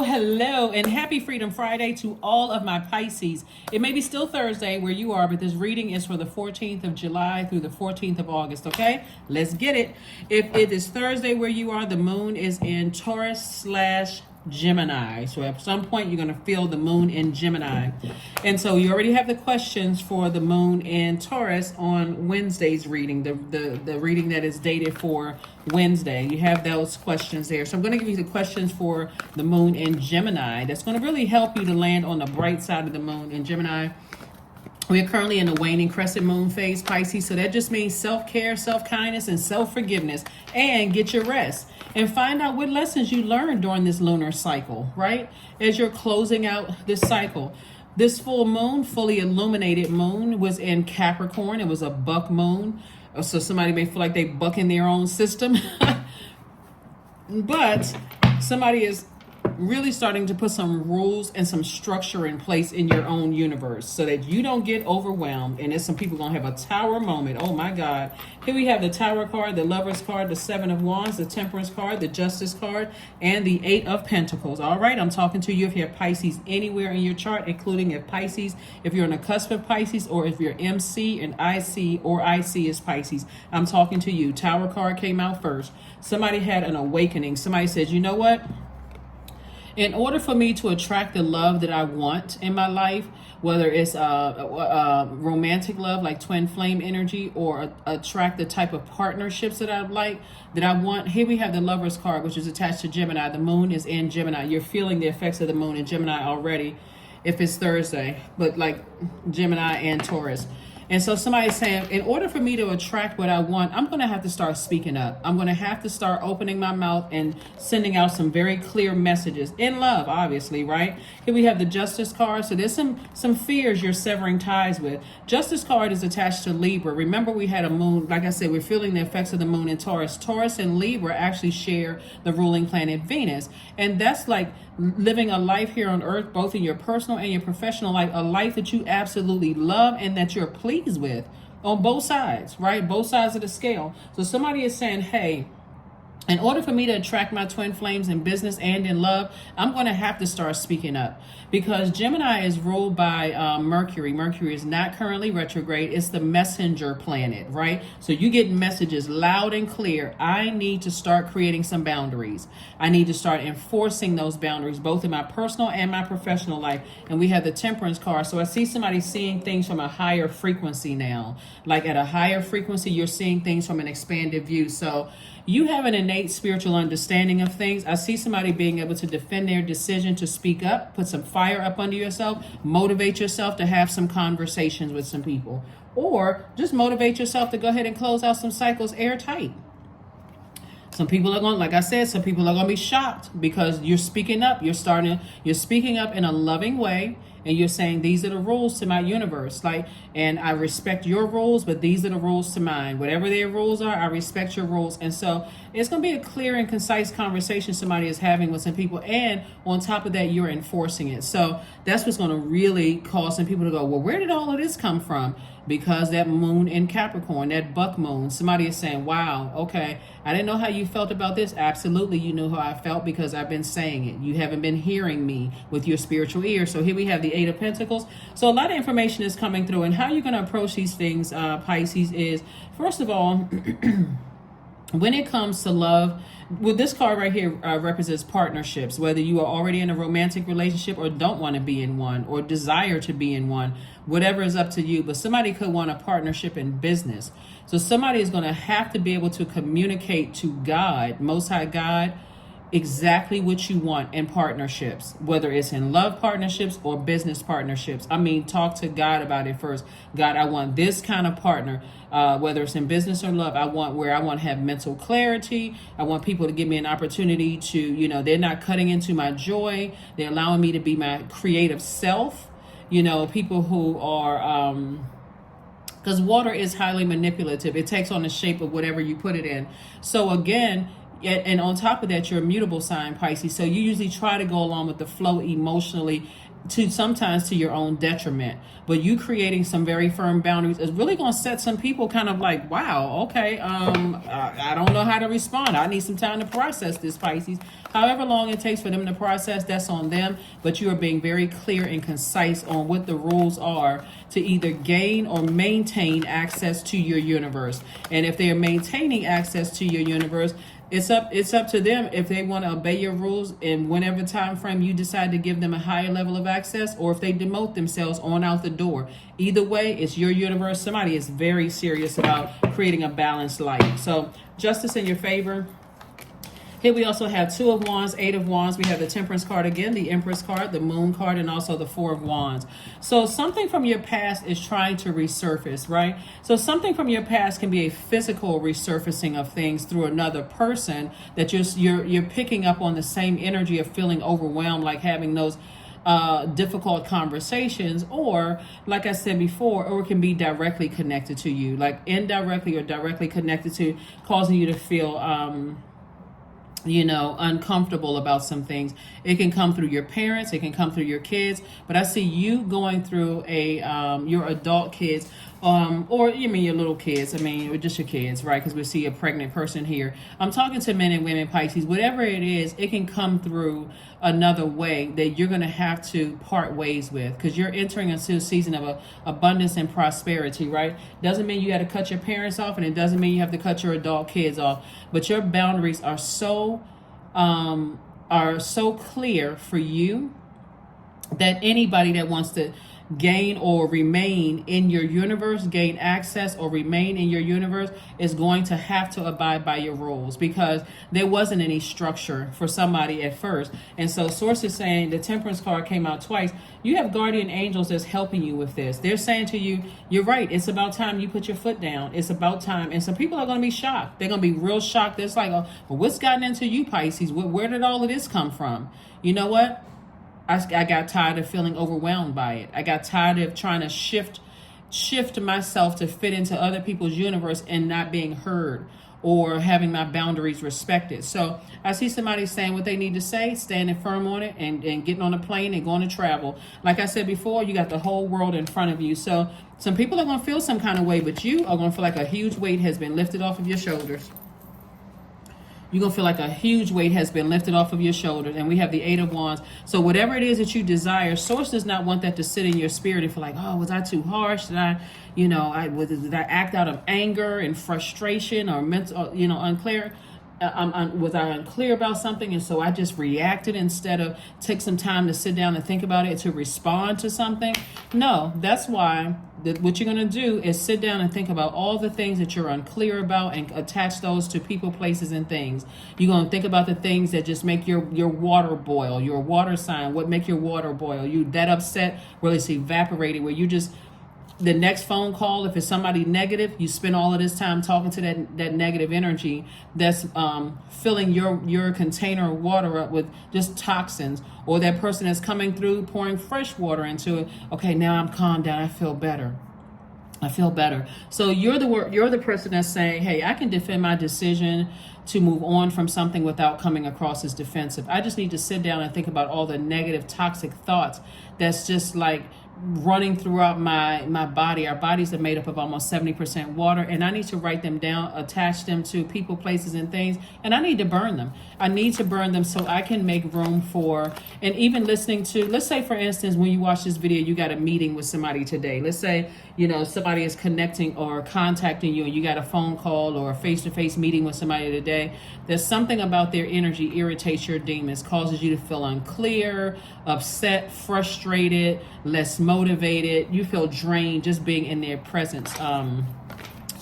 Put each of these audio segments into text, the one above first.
Hello, and happy Freedom Friday to all of my Pisces. It may be still Thursday where you are, but this reading is for the 14th of July through the 14th of August, okay? Let's get it. If it is Thursday where you are, the moon is in Taurus/Gemini. So at some point, you're going to feel the moon in Gemini. And so you already have the questions for the moon in Taurus on Wednesday's reading, the reading that is dated for Wednesday. You have those questions there. So I'm going to give you the questions for the moon in Gemini. That's going to really help you to land on the bright side of the moon in Gemini. We are currently in the waning crescent moon phase, Pisces. So that just means self-care, self-kindness, and self-forgiveness. And get your rest. And find out what lessons you learned during this lunar cycle, right? As you're closing out this cycle. This full moon, fully illuminated moon, was in Capricorn. It was a buck moon. So somebody may feel like they buck in their own system. But somebody is really starting to put some rules and some structure in place in your own universe so that you don't get overwhelmed. And there's some people gonna have a tower moment. Oh my God. Here we have the Tower card, the Lovers card, the Seven of Wands, the Temperance card, the Justice card, and the Eight of Pentacles. All right, I'm talking to you if you have Pisces anywhere in your chart, including if Pisces, if you're on the cusp of Pisces, or if you're MC and IC, or IC is Pisces. I'm talking to you. Tower card came out first. Somebody had an awakening. Somebody said, you know what? In order for me to attract the love that I want in my life, whether it's romantic love like twin flame energy, or attract the type of partnerships that I like, that I want. Here we have the Lovers card, which is attached to Gemini. The moon is in Gemini. You're feeling the effects of the moon in Gemini already if it's Thursday, but like Gemini and Taurus. And so somebody's saying, in order for me to attract what I want, I'm going to have to start speaking up. I'm going to have to start opening my mouth and sending out some very clear messages in love, obviously, right? Here we have the Justice card. So there's some fears you're severing ties with. Justice card is attached to Libra. Remember, we had a moon. Like I said, we're feeling the effects of the moon in Taurus. Taurus and Libra actually share the ruling planet Venus. And that's like living a life here on earth, both in your personal and your professional life, a life that you absolutely love and that you're pleased with on both sides, right? Both sides of the scale. So somebody is saying, hey, in order for me to attract my twin flames in business and in love, I'm going to have to start speaking up, because Gemini is ruled by Mercury. Mercury is not currently retrograde. It's the messenger planet, right? So you get messages loud and clear. I need to start creating some boundaries. I need to start enforcing those boundaries, both in my personal and my professional life. And we have the Temperance card. So I see somebody seeing things from a higher frequency now. Like at a higher frequency, you're seeing things from an expanded view. So you have an innate spiritual understanding of things. I see somebody being able to defend their decision to speak up, put some fire up under yourself, motivate yourself to have some conversations with some people, or just motivate yourself to go ahead and close out some cycles airtight. Some people are going, like I said, some people are going to be shocked because you're speaking up. You're speaking up in a loving way. And you're saying, these are the rules to my universe. And I respect your rules, but these are the rules to mine. Whatever their rules are, I respect your rules. And so it's going to be a clear and concise conversation somebody is having with some people. And on top of that, you're enforcing it. So that's what's going to really cause some people to go, well, where did all of this come from? Because that moon in Capricorn, that buck moon, somebody is saying, wow, okay, I didn't know how you felt about this. Absolutely, you know how I felt because I've been saying it. You haven't been hearing me with your spiritual ear. So here we have the Eight of Pentacles. So a lot of information is coming through. And how you're going to approach these things, Pisces, is, first of all, when it comes to love, well, this card right here represents partnerships, whether you are already in a romantic relationship or don't want to be in one or desire to be in one, whatever is up to you. But somebody could want a partnership in business. So somebody is going to have to be able to communicate to God, Most High God, exactly what you want in partnerships, whether it's in love partnerships or business partnerships. I mean, talk to God about it first. God, I want this kind of partner, whether it's in business or love. I want to have mental clarity. I want people to give me an opportunity to, they're not cutting into my joy. They're allowing me to be my creative self. People who are, because water is highly manipulative. It takes on the shape of whatever you put it in. So again, and on top of that, you're a mutable sign, Pisces. So you usually try to go along with the flow emotionally to sometimes to your own detriment. But you creating some very firm boundaries is really going to set some people kind of like, wow, okay, I don't know how to respond. I need some time to process this, Pisces. However long it takes for them to process, that's on them. But you are being very clear and concise on what the rules are to either gain or maintain access to your universe. And if they are maintaining access to your universe, it's up to them if they want to obey your rules in whenever time frame you decide to give them a higher level of access, or if they demote themselves on out the door. Either way, it's your universe. Somebody is very serious about creating a balanced life. So justice in your favor. Here we also have 2 of Wands, 8 of Wands. We have the Temperance card again, the Empress card, the Moon card, and also the 4 of Wands. So something from your past is trying to resurface, right? So something from your past can be a physical resurfacing of things through another person that you're picking up on the same energy of feeling overwhelmed, like having those difficult conversations, or like I said before, or it can be directly connected to you, like indirectly or directly connected to, causing you to feel uncomfortable about some things. It can come through your parents, it can come through your kids, but I see you going through your adult kids, or you mean your little kids, or just your kids, right? Because we see a pregnant person here. I'm talking to men and women, Pisces. Whatever it is, it can come through another way that you're going to have to part ways with, because you're entering into a season of abundance and prosperity, right? Doesn't mean you got to cut your parents off, and it doesn't mean you have to cut your adult kids off, but your boundaries are so clear for you that anybody that wants to gain or remain in your universe, gain access or remain in your universe, is going to have to abide by your rules, because there wasn't any structure for somebody at first. And so Source is saying, the Temperance card came out twice. You have guardian angels that's helping you with this. They're saying to you, you're right. It's about time you put your foot down. It's about time. And some people are going to be shocked. They're going to be real shocked. It's like, well, what's gotten into you, Pisces? Where did all of this come from? You know what? I got tired of feeling overwhelmed by it. I got tired of trying to shift myself to fit into other people's universe and not being heard or having my boundaries respected. So I see somebody saying what they need to say, standing firm on it, and getting on a plane and going to travel. Like I said before, you got the whole world in front of you. So some people are going to feel some kind of way, but you are going to feel like a huge weight has been lifted off of your shoulders. You're going to feel like a huge weight has been lifted off of your shoulders. And we have the 8 of Wands. So whatever it is that you desire, Source does not want that to sit in your spirit and feel like, oh, was I too harsh? Did I act out of anger and frustration or mental, unclear? Was I unclear about something, and so I just reacted instead of take some time to sit down and think about it to respond to something? No, that's why what you're going to do is sit down and think about all the things that you're unclear about and attach those to people, places, and things. You're going to think about the things that just make your water boil, your water sign, what make your water boil. You that upset, really, it's evaporated, where you just, the next phone call, if it's somebody negative, you spend all of this time talking to that negative energy that's filling your container of water up with just toxins, or that person that's coming through pouring fresh water into it. Okay, now I'm calmed down. I feel better. So you're the person that's saying, hey, I can defend my decision to move on from something without coming across as defensive. I just need to sit down and think about all the negative, toxic thoughts that's just like running throughout my body. Our bodies are made up of almost 70% water, and I need to write them down, attach them to people, places, and things, and I need to burn them. I need to burn them so I can make room for, and even listening to, let's say for instance, when you watch this video, you got a meeting with somebody today. Let's say, somebody is connecting or contacting you, and you got a phone call or a face-to-face meeting with somebody today. There's something about their energy irritates your demons, causes you to feel unclear, upset, frustrated, less motivated. You feel drained just being in their presence,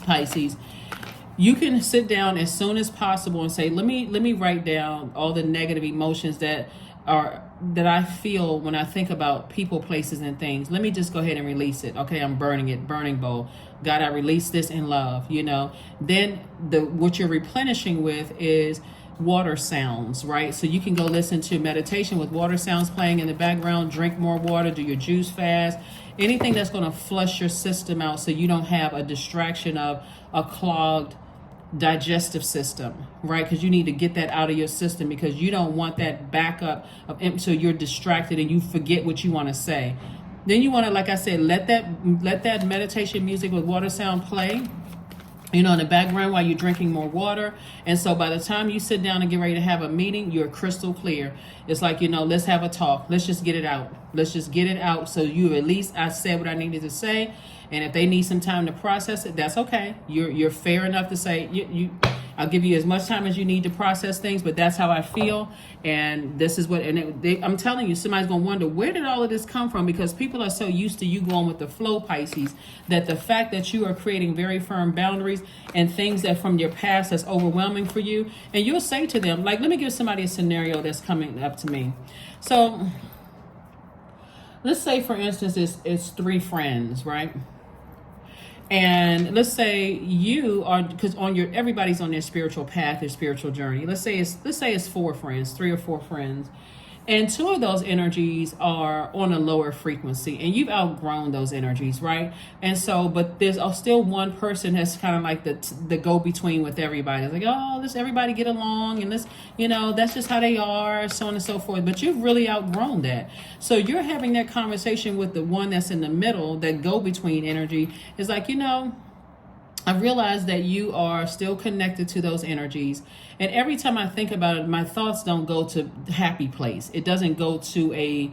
Pisces. You can sit down as soon as possible and say, let me write down all the negative emotions that I feel when I think about people, places, and things. Let me just go ahead and release it. Okay, I'm burning it, burning bowl. God, I release this in love, Then what you're replenishing with is water sounds, right? So you can go listen to meditation with water sounds playing in the background, drink more water, do your juice fast, anything that's going to flush your system out so you don't have a distraction of a clogged digestive system, right? Because you need to get that out of your system, because you don't want that backup of, so you're distracted and you forget what you want to say. Then you want to, like I said, let that meditation music with water sound play, in the background while you're drinking more water. And so by the time you sit down and get ready to have a meeting, you're crystal clear. It's like, let's have a talk. Let's just get it out. Let's just get it out. So you, at least I said what I needed to say. And if they need some time to process it, that's okay. You're fair enough to say, I'll give you as much time as you need to process things, but that's how I feel. And this is what, I'm telling you, somebody's going to wonder, where did all of this come from? Because people are so used to you going with the flow, Pisces, that the fact that you are creating very firm boundaries and things that from your past that's overwhelming for you. And you'll say to them, like, let me give somebody a scenario that's coming up to me. So let's say, for instance, it's 3 friends, right? And let's say you are, because everybody's on their spiritual path, their spiritual journey. Let's say it's 4 friends, 3 or 4 friends, and 2 of those energies are on a lower frequency, and you've outgrown those energies, right? And so, but there's still one person that's kind of like the go between with everybody. It's like, oh, let's everybody get along, and let's, that's just how they are, so on and so forth. But you've really outgrown that. So you're having that conversation with the one that's in the middle, that go between energy. Is like, I realize that you are still connected to those energies. And every time I think about it, my thoughts don't go to happy place. It doesn't go to a,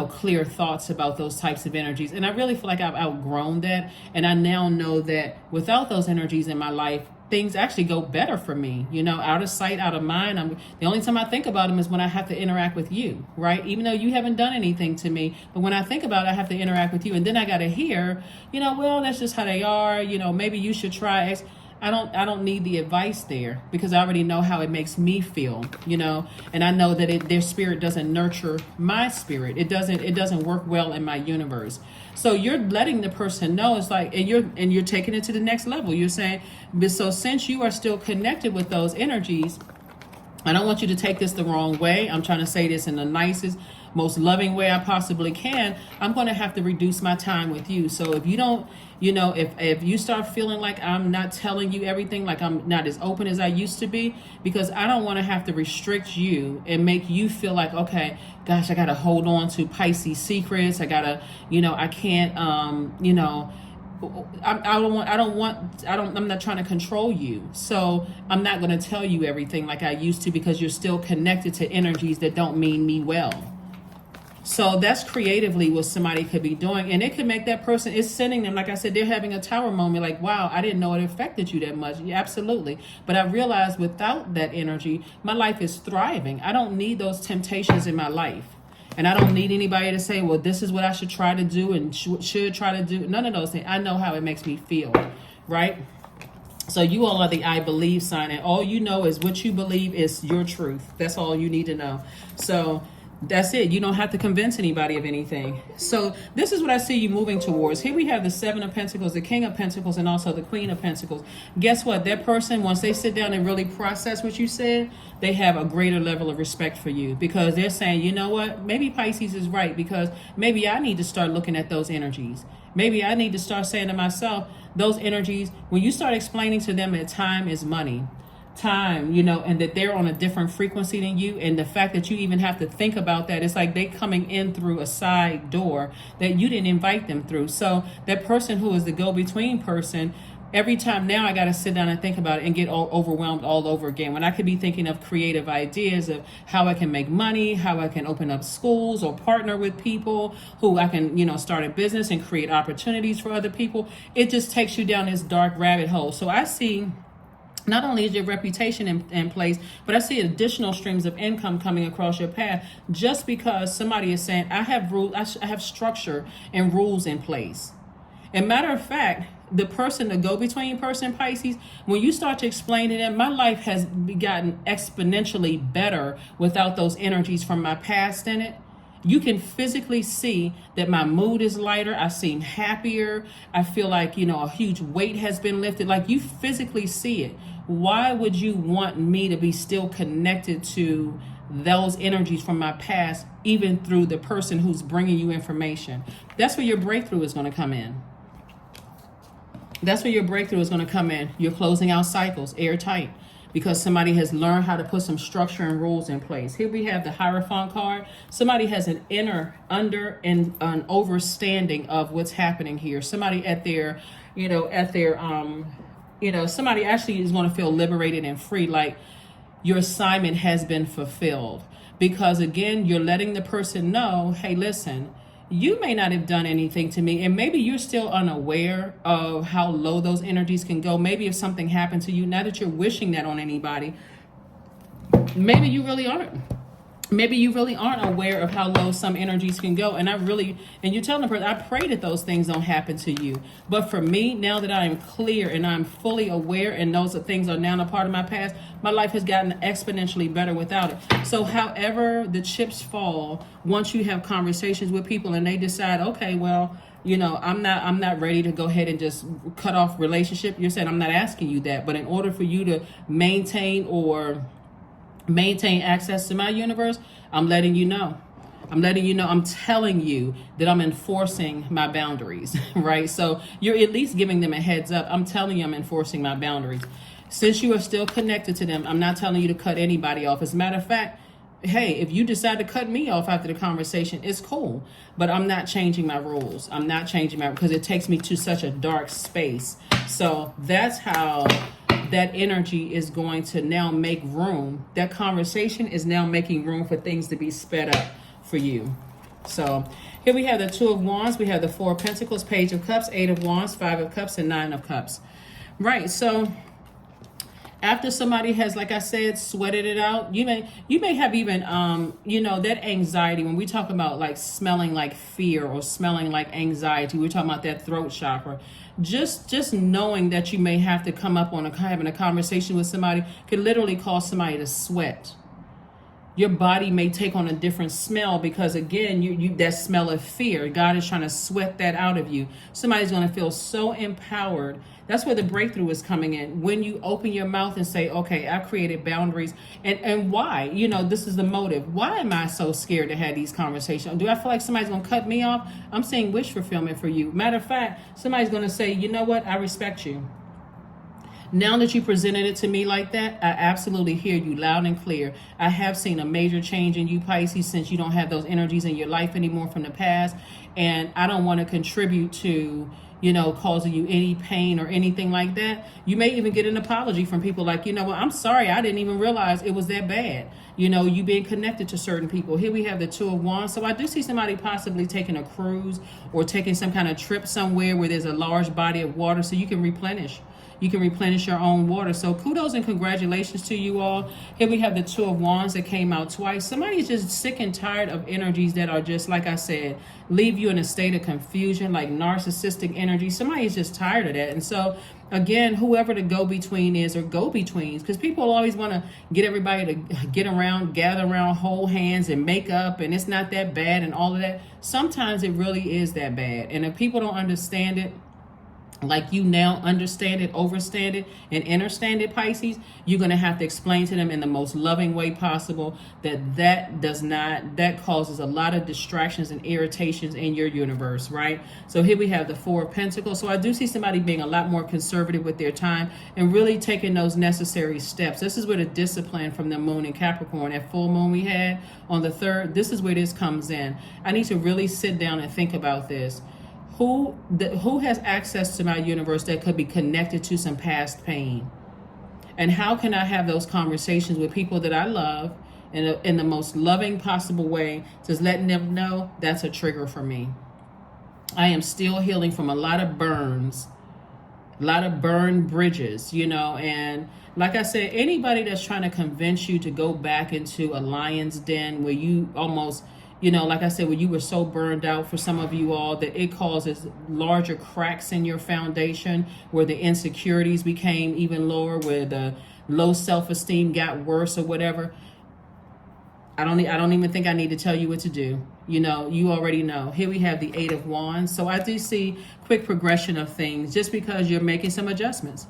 clear thoughts about those types of energies. And I really feel like I've outgrown that. And I now know that without those energies in my life, things actually go better for me, out of sight, out of mind. The only time I think about them is when I have to interact with you, right? Even though you haven't done anything to me, but when I think about it, I have to interact with you. And then I got to hear, well, that's just how they are. Maybe you should try X. I don't need the advice there, because I already know how it makes me feel, and I know that their spirit doesn't nurture my spirit. It doesn't work well in my universe. So you're letting the person know, it's like, and you're taking it to the next level. You're saying, but so since you are still connected with those energies, I don't want you to take this the wrong way. I'm trying to say this in the nicest, most loving way I possibly can. I'm going to have to reduce my time with you. So if you don't, if you start feeling like I'm not telling you everything, like I'm not as open as I used to be, because I don't want to have to restrict you and make you feel like, okay, gosh, I got to hold on to Pisces secrets. I got to, I can't, I'm not trying to control you. So I'm not going to tell you everything like I used to, because you're still connected to energies that don't mean me well. So that's creatively what somebody could be doing. And it could make that person, it's sending them, like I said, they're having a tower moment, like, wow, I didn't know it affected you that much. Yeah, absolutely. But I realized without that energy, my life is thriving. I don't need those temptations in my life. And I don't need anybody to say, well, this is what I should try to do and should try to do. None of those things. I know how it makes me feel, right? So you all are the I believe sign, and all you know is what you believe is your truth. That's all you need to know. So that's it. You don't have to convince anybody of anything. So this is what I see you moving towards. Here we have the 7 of Pentacles, the King of Pentacles, and also the Queen of Pentacles. Guess what? That person, once they sit down and really process what you said, they have a greater level of respect for you, because they're saying, you know what? Maybe Pisces is right, because maybe I need to start looking at those energies. Maybe I need to start saying to myself, those energies, when you start explaining to them that time is money, time, and that they're on a different frequency than you, and the fact that you even have to think about that, it's like they coming in through a side door that you didn't invite them through. So that person who is the go-between person, every time now I got to sit down and think about it and get all overwhelmed all over again, when I could be thinking of creative ideas of how I can make money, how I can open up schools or partner with people who I can, start a business and create opportunities for other people. It just takes you down this dark rabbit hole. So I see, not only is your reputation in place, but I see additional streams of income coming across your path, just because somebody is saying, I have rules, I have structure and rules in place. And matter of fact, the person, the go-between person, Pisces, when you start to explain to them, my life has gotten exponentially better without those energies from my past in it. You can physically see that my mood is lighter. I seem happier. I feel like, a huge weight has been lifted. Like, you physically see it. Why would you want me to be still connected to those energies from my past, even through the person who's bringing you information? That's where your breakthrough is going to come in. That's where your breakthrough is going to come in. You're closing out cycles airtight because somebody has learned how to put some structure and rules in place. Here we have the Hierophant card. Somebody has an inner, under, and an overstanding of what's happening here. Somebody at their, somebody actually is going to feel liberated and free, like your assignment has been fulfilled. Because again, you're letting the person know, hey, listen, you may not have done anything to me, and maybe you're still unaware of how low those energies can go. Maybe if something happened to you, not that you're wishing that on anybody, maybe you really aren't. Maybe you really aren't aware of how low some energies can go. And you're telling the person, I pray that those things don't happen to you. But for me, now that I am clear and I'm fully aware and those things are now a part of my past, my life has gotten exponentially better without it. So however the chips fall, once you have conversations with people and they decide, okay, well, I'm not ready to go ahead and just cut off relationship. You're saying, I'm not asking you that. But in order for you to maintain access to my universe, I'm letting you know. I'm telling you that I'm enforcing my boundaries, right? So you're at least giving them a heads up. I'm telling you I'm enforcing my boundaries. Since you are still connected to them, I'm not telling you to cut anybody off. As a matter of fact, hey, if you decide to cut me off after the conversation, it's cool. But I'm not changing my rules. I'm not changing because it takes me to such a dark space. So that's how that energy is going to now make room. That conversation is now making room for things to be sped up for you. So here we have the Two of Wands. We have the Four of Pentacles, Page of Cups, Eight of Wands, Five of Cups, and Nine of Cups. Right. So after somebody has, like I said, sweated it out, you may have even, that anxiety. When we talk about like smelling like fear or smelling like anxiety, we're talking about that throat chakra. Just knowing that you may have to come up on having a conversation with somebody could literally cause somebody to sweat. Your body may take on a different smell because again, you that smell of fear. God is trying to sweat that out of you. Somebody's going to feel so empowered. That's where the breakthrough is coming in. When you open your mouth and say, okay, I've created boundaries. And why? This is the motive. Why am I so scared to have these conversations? Do I feel like somebody's going to cut me off? I'm saying wish fulfillment for you. Matter of fact, somebody's going to say, you know what? I respect you. Now that you presented it to me like that, I absolutely hear you loud and clear. I have seen a major change in you, Pisces, since you don't have those energies in your life anymore from the past. And I don't want to contribute to, causing you any pain or anything like that. You may even get an apology from people like, I'm sorry, I didn't even realize it was that bad. You being connected to certain people. Here we have the Two of Wands. So I do see somebody possibly taking a cruise or taking some kind of trip somewhere where there's a large body of water so you can replenish. You can replenish your own water. So kudos and congratulations to you all. Here we have the Two of Wands that came out twice. Somebody's just sick and tired of energies that are just, like I said, leave you in a state of confusion, like narcissistic energy. Somebody's just tired of that. And so, again, whoever the go-between is or go-betweens, because people always want to get everybody to gather around, hold hands and make up, and it's not that bad and all of that. Sometimes it really is that bad. And if people don't understand it, like you now understand it, overstand it, and understand it, Pisces, you're going to have to explain to them in the most loving way possible that causes a lot of distractions and irritations in your universe, right? So here we have the Four of Pentacles. So I do see somebody being a lot more conservative with their time and really taking those necessary steps. This is where the discipline from the moon in Capricorn, that full moon we had on the 3rd, this is where this comes in. I need to really sit down and think about this. Who has access to my universe that could be connected to some past pain? And how can I have those conversations with people that I love in the most loving possible way, just letting them know that's a trigger for me. I am still healing from a lot of burns, a lot of burned bridges, and like I said, anybody that's trying to convince you to go back into a lion's den where you almost, like I said, when you were so burned out, for some of you all, that it causes larger cracks in your foundation, where the insecurities became even lower, where the low self-esteem got worse or whatever. I don't even think I need to tell you what to do. You already know. Here we have the Eight of Wands. So I do see quick progression of things just because you're making some adjustments.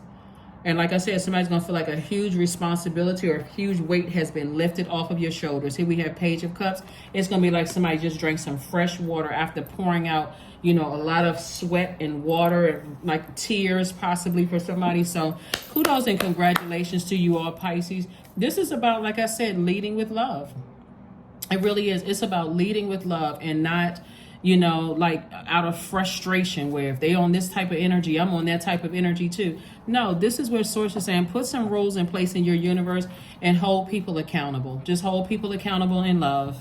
And like I said, somebody's going to feel like a huge responsibility or a huge weight has been lifted off of your shoulders. Here we have Page of Cups. It's going to be like somebody just drank some fresh water after pouring out, you know, a lot of sweat and water, and like tears possibly for somebody. So kudos and congratulations to you all, Pisces. This is about, like I said, leading with love. It really is. It's about leading with love and not, you know, like out of frustration where if they on this type of energy, I'm on that type of energy too. No, this is where Source is saying put some rules in place in your universe and hold people accountable. Just hold people accountable in love.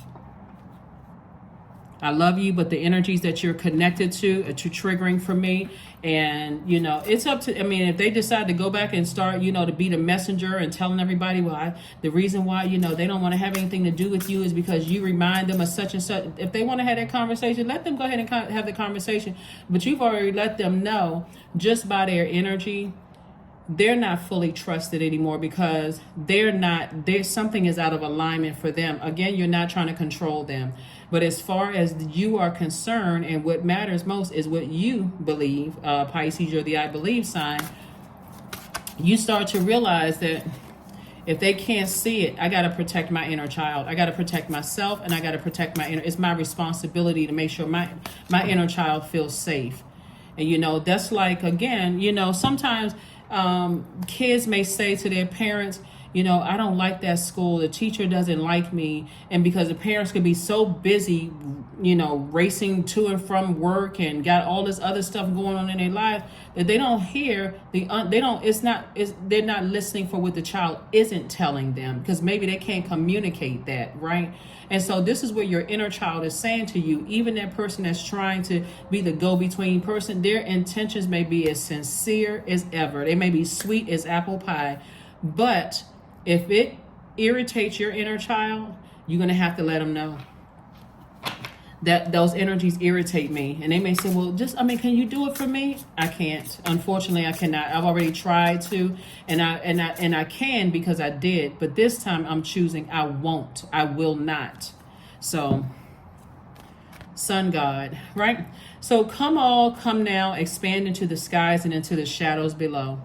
I love you, but the energies that you're connected to are too triggering for me. And, you know, it's up to, I mean, if they decide to go back and start, you know, to be the messenger and telling everybody, well, the reason why, you know, they don't want to have anything to do with you is because you remind them of such and such. If they want to have that conversation, let them go ahead and have the conversation. But you've already let them know just by their energy, they're not fully trusted anymore because something is out of alignment for them. Again, you're not trying to control them. But as far as you are concerned, and what matters most is what you believe, Pisces, you're the I believe sign, you start to realize that if they can't see it, I got to protect my inner child. I got to protect myself, and I got to protect my inner. It's my responsibility to make sure my inner child feels safe. And, you know, that's like, again, you know, sometimes kids may say to their parents, you know, I don't like that school. The teacher doesn't like me. And because the parents could be so busy, you know, racing to and from work and got all this other stuff going on in their life that they don't hear they're not listening for what the child isn't telling them because maybe they can't communicate that, right? And so this is what your inner child is saying to you. Even that person that's trying to be the go-between person, their intentions may be as sincere as ever. They may be sweet as apple pie, but if it irritates your inner child, you're going to have to let them know that those energies irritate me. And they may say, well, can you do it for me? I can't. Unfortunately, I cannot. I've already tried to, and I can because I did. But this time I'm choosing I won't. I will not. So, Sun God, right? So come now, expand into the skies and into the shadows below.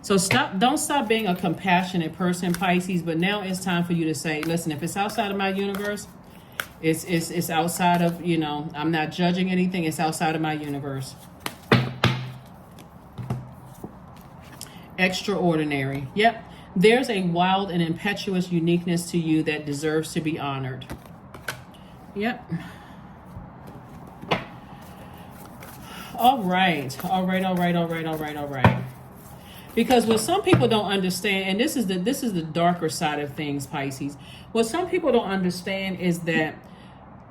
So don't stop being a compassionate person, Pisces, but now it's time for you to say, listen, if it's outside of my universe, it's outside of, you know, I'm not judging anything, it's outside of my universe. Extraordinary. Yep. There's a wild and impetuous uniqueness to you that deserves to be honored. Yep. All right. Because what some people don't understand, and this is the darker side of things, Pisces. What some people don't understand is that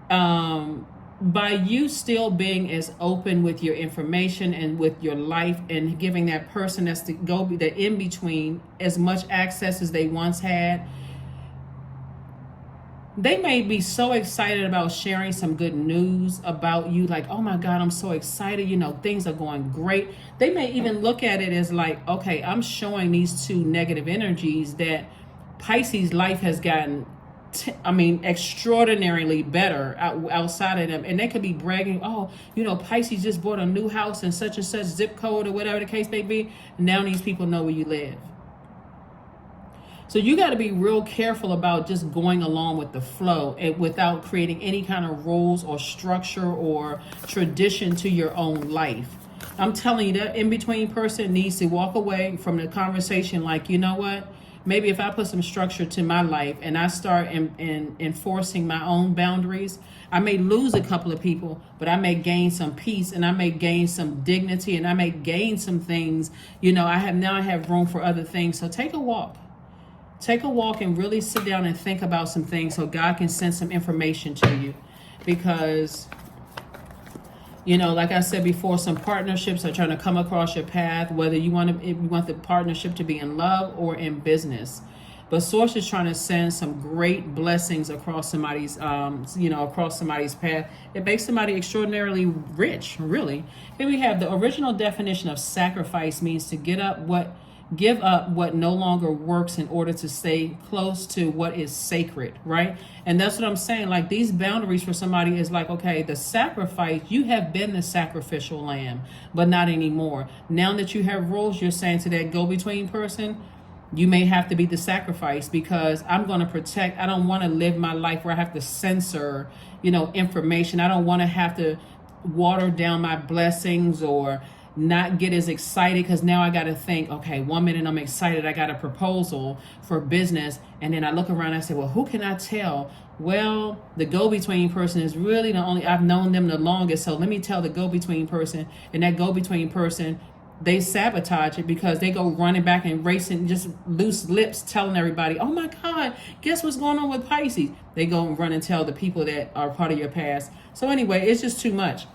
by you still being as open with your information and with your life and giving that person that's the in between as much access as they once had, they may be so excited about sharing some good news about you, like, oh my God, I'm so excited, you know, things are going great. They may even look at it as like, okay, I'm showing these two negative energies that Pisces' life has gotten, extraordinarily better outside of them. And they could be bragging, oh, you know, Pisces just bought a new house in such and such zip code or whatever the case may be. Now these people know where you live. So you got to be real careful about just going along with the flow and without creating any kind of rules or structure or tradition to your own life. I'm telling you, that in-between person needs to walk away from the conversation like, you know what? Maybe if I put some structure to my life and I start enforcing my own boundaries, I may lose a couple of people, but I may gain some peace and I may gain some dignity and I may gain some things. You know, I have room for other things. So take a walk. Take a walk and really sit down and think about some things so God can send some information to you. Because, you know, like I said before, some partnerships are trying to come across your path, whether you want the partnership to be in love or in business. But Source is trying to send some great blessings across somebody's, across somebody's path. It makes somebody extraordinarily rich, really. Here we have the original definition of sacrifice means to give up what Give up what no longer works in order to stay close to what is sacred, right? And that's what I'm saying. Like, these boundaries for somebody is like, okay, the sacrifice, you have been the sacrificial lamb, but not anymore. Now that you have rules, you're saying to that go-between person, you may have to be the sacrifice, because I'm going to protect. I don't want to live my life where I have to censor, information. I don't want to have to water down my blessings or not get as excited, because now I got to think, okay, 1 minute I'm excited, I got a proposal for business, and then I look around and I say, well, who can I tell? Well, the go-between person is really the only, I've known them the longest, so let me tell the go-between person, and that go-between person, they sabotage it because they go running back and racing, just loose lips, telling everybody, oh my God, guess what's going on with Pisces? They go and run and tell the people that are part of your past. So anyway, it's just too much.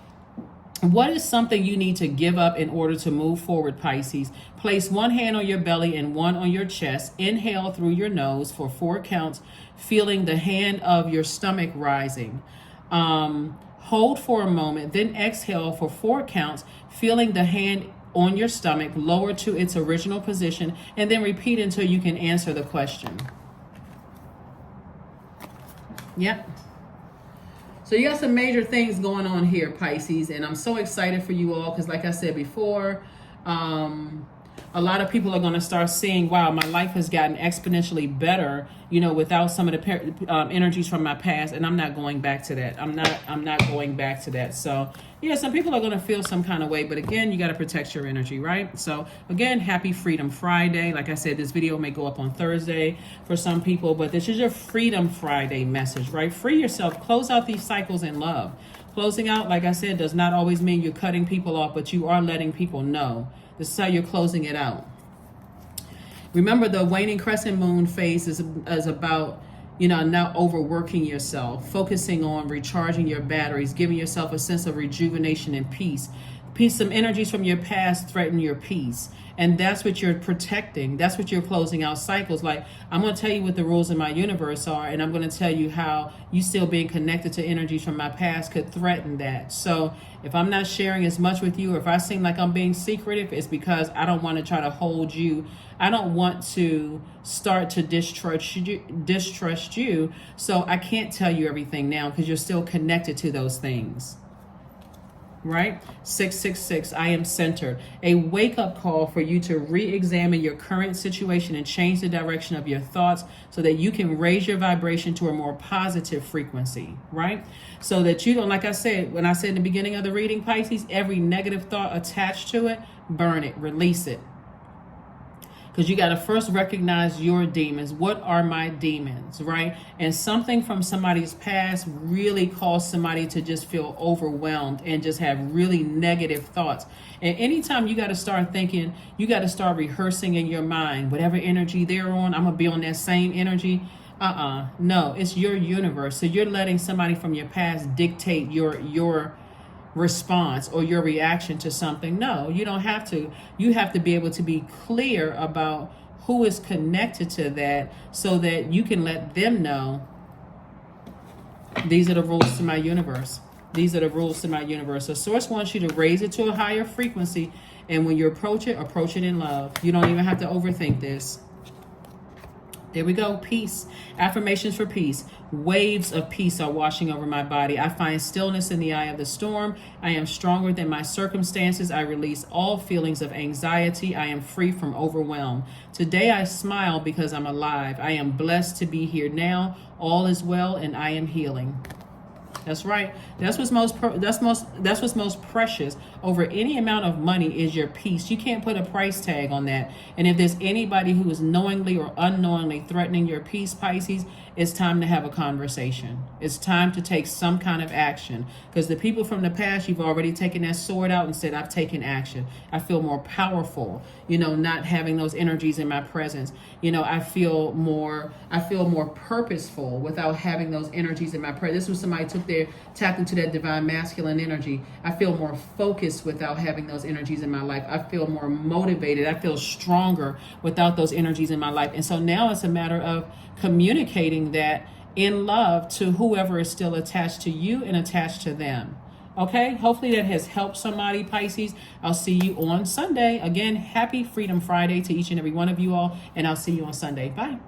What is something you need to give up in order to move forward, Pisces? Place one hand on your belly and one on your chest. Inhale through your nose for 4 counts, feeling the hand of your stomach rising. Hold for a moment, then exhale for 4 counts, feeling the hand on your stomach lower to its original position, and then repeat until you can answer the question. Yep. So you got some major things going on here, Pisces, and I'm so excited for you all because, like I said before, a lot of people are going to start seeing, wow, my life has gotten exponentially better, without some of the energies from my past, and I'm not going back to that. I'm not going back to that. So yeah, some people are going to feel some kind of way, but again, you got to protect your energy, right? So again, happy Freedom Friday. Like I said, this video may go up on Thursday for some people, but this is your Freedom Friday message, right? Free yourself, close out these cycles in love. Closing out, like I said, does not always mean you're cutting people off, but you are letting people know. This is how you're closing it out. Remember, the waning crescent moon phase is about, not overworking yourself, focusing on recharging your batteries, giving yourself a sense of rejuvenation and peace. Some energies from your past threaten your peace. And that's what you're protecting. That's what you're closing out cycles. Like, I'm going to tell you what the rules in my universe are, and I'm going to tell you how you still being connected to energies from my past could threaten that. So if I'm not sharing as much with you, or if I seem like I'm being secretive, it's because I don't want to try to hold you. I don't want to start to distrust you. So I can't tell you everything now because you're still connected to those things. Right? 666, I am centered. A wake-up call for you to re-examine your current situation and change the direction of your thoughts so that you can raise your vibration to a more positive frequency, right? So that you don't, like I said, when I said in the beginning of the reading, Pisces, every negative thought attached to it, burn it, release it. Because you got to first recognize your demons. What are my demons, right? And something from somebody's past really caused somebody to just feel overwhelmed and just have really negative thoughts. And anytime you got to start thinking, you got to start rehearsing in your mind, whatever energy they're on, I'm going to be on that same energy. No, it's your universe. So you're letting somebody from your past dictate your response or your reaction to something. No, you don't have to. You have to be able to be clear about who is connected to that so that you can let them know, these are the rules to my universe. These are the rules to my universe. So Source wants you to raise it to a higher frequency, and when you approach it in love. You don't even have to overthink this. There we go. Peace. Affirmations for peace. Waves of peace are washing over my body. I find stillness in the eye of the storm. I am stronger than my circumstances. I release all feelings of anxiety. I am free from overwhelm. Today I smile because I'm alive. I am blessed to be here now. All is well and I am healing. That's right. That's what's most precious over any amount of money is your peace. You can't put a price tag on that. And if there's anybody who is knowingly or unknowingly threatening your peace, Pisces, it's time to have a conversation. It's time to take some kind of action, because the people from the past, you've already taken that sword out and said, I've taken action. I feel more powerful, not having those energies in my presence. I feel more purposeful without having those energies in my presence. This was somebody tapped into that divine masculine energy. I feel more focused without having those energies in my life. I feel more motivated. I feel stronger without those energies in my life. And so now it's a matter of communicating that in love to whoever is still attached to you and attached to them. Okay, hopefully that has helped somebody, Pisces. I'll see you on Sunday. Again, happy Freedom Friday to each and every one of you all, and I'll see you on Sunday. Bye.